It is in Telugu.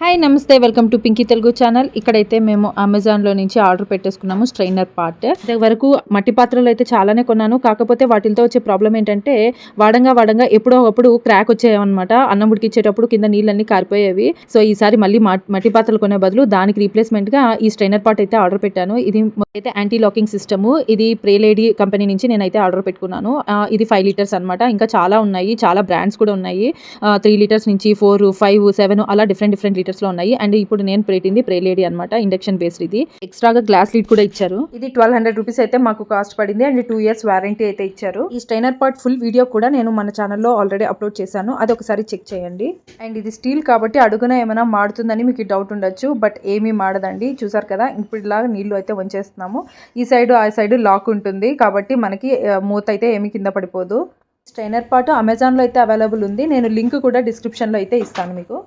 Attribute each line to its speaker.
Speaker 1: హాయ్ నమస్తే welcome to Pinky Telugu channel. ఇక్కడైతే మేము అమెజాన్లో నుంచి ఆర్డర్ పెట్టేసుకున్నాము స్ట్రైనర్ పార్ట్. వరకు మట్టి పాత్రలు అయితే చాలానే కొన్నాను. కాకపోతే వాటితో వచ్చే ప్రాబ్లం ఏంటంటే వాడంగా ఎప్పుడో ఒకప్పుడు క్రాక్ వచ్చాయన్నమాట. అన్నం ఉడికిచ్చేటప్పుడు కింద నీళ్ళన్నీ కారిపోయేవి. సో ఈసారి మళ్ళీ మట్టి పాత్రలు కొనే బదులు దానికి రీప్లేస్మెంట్గా ఈ స్ట్రైనర్ పార్ట్ అయితే ఆర్డర్ పెట్టాను. ఇది అయితే యాంటీ లాకింగ్ సిస్టమ్. ఇది ప్రేలేడీ కంపెనీ నుంచి నేనైతే ఆర్డర్ పెట్టుకున్నాను. ఇది 5 లీటర్స్ అనమాట. ఇంకా చాలా ఉన్నాయి, చాలా బ్రాండ్స్ కూడా ఉన్నాయి. 3 లీటర్స్ నుంచి 4, 5, 7 అలా డిఫరెంట్ లీటర్స్ లో ఉన్నాయి. అండ్ ఇప్పుడు నేను పెట్టింది ప్రేలేడీ అనమాట, ఇండక్షన్ బేస్డ్. ఇది ఎక్స్ట్రాగా గ్లాస్ లీడ్ కూడా ఇచ్చారు. ఇది 1200 రూపీస్ అయితే మాకు కాస్ట్ పడింది. అండ్ 2 ఇయర్స్ వారంటీ అయితే ఇచ్చారు. ఈ స్ట్రైనర్ పార్ట్ ఫుల్ వీడియో కూడా నేను మన ఛానల్లో ఆల్రెడీ అప్లోడ్ చేశాను, అది ఒకసారి చెక్ చేయండి. అండ్ ఇది స్టీల్ కాబట్టి అడుగున ఏమైనా మాడుతుందని మీకు డౌట్ ఉండొచ్చు, బట్ ఏమీ మాడదండి. చూసారు కదా, ఇప్పుడు ఇలాగా నీళ్లు అయితే వంచేస్తున్నాము. ఈ సైడ్ ఆ సైడ్ లాక్ ఉంటుంది కాబట్టి మనకి మూత అయితే ఏమీ కింద పడిపోదు. స్ట్రైనర్ పార్ట్ అమెజాన్లో అయితే అవైలబుల్ ఉంది. నేను లింక్ కూడా డిస్క్రిప్షన్లో అయితే ఇస్తాను మీకు.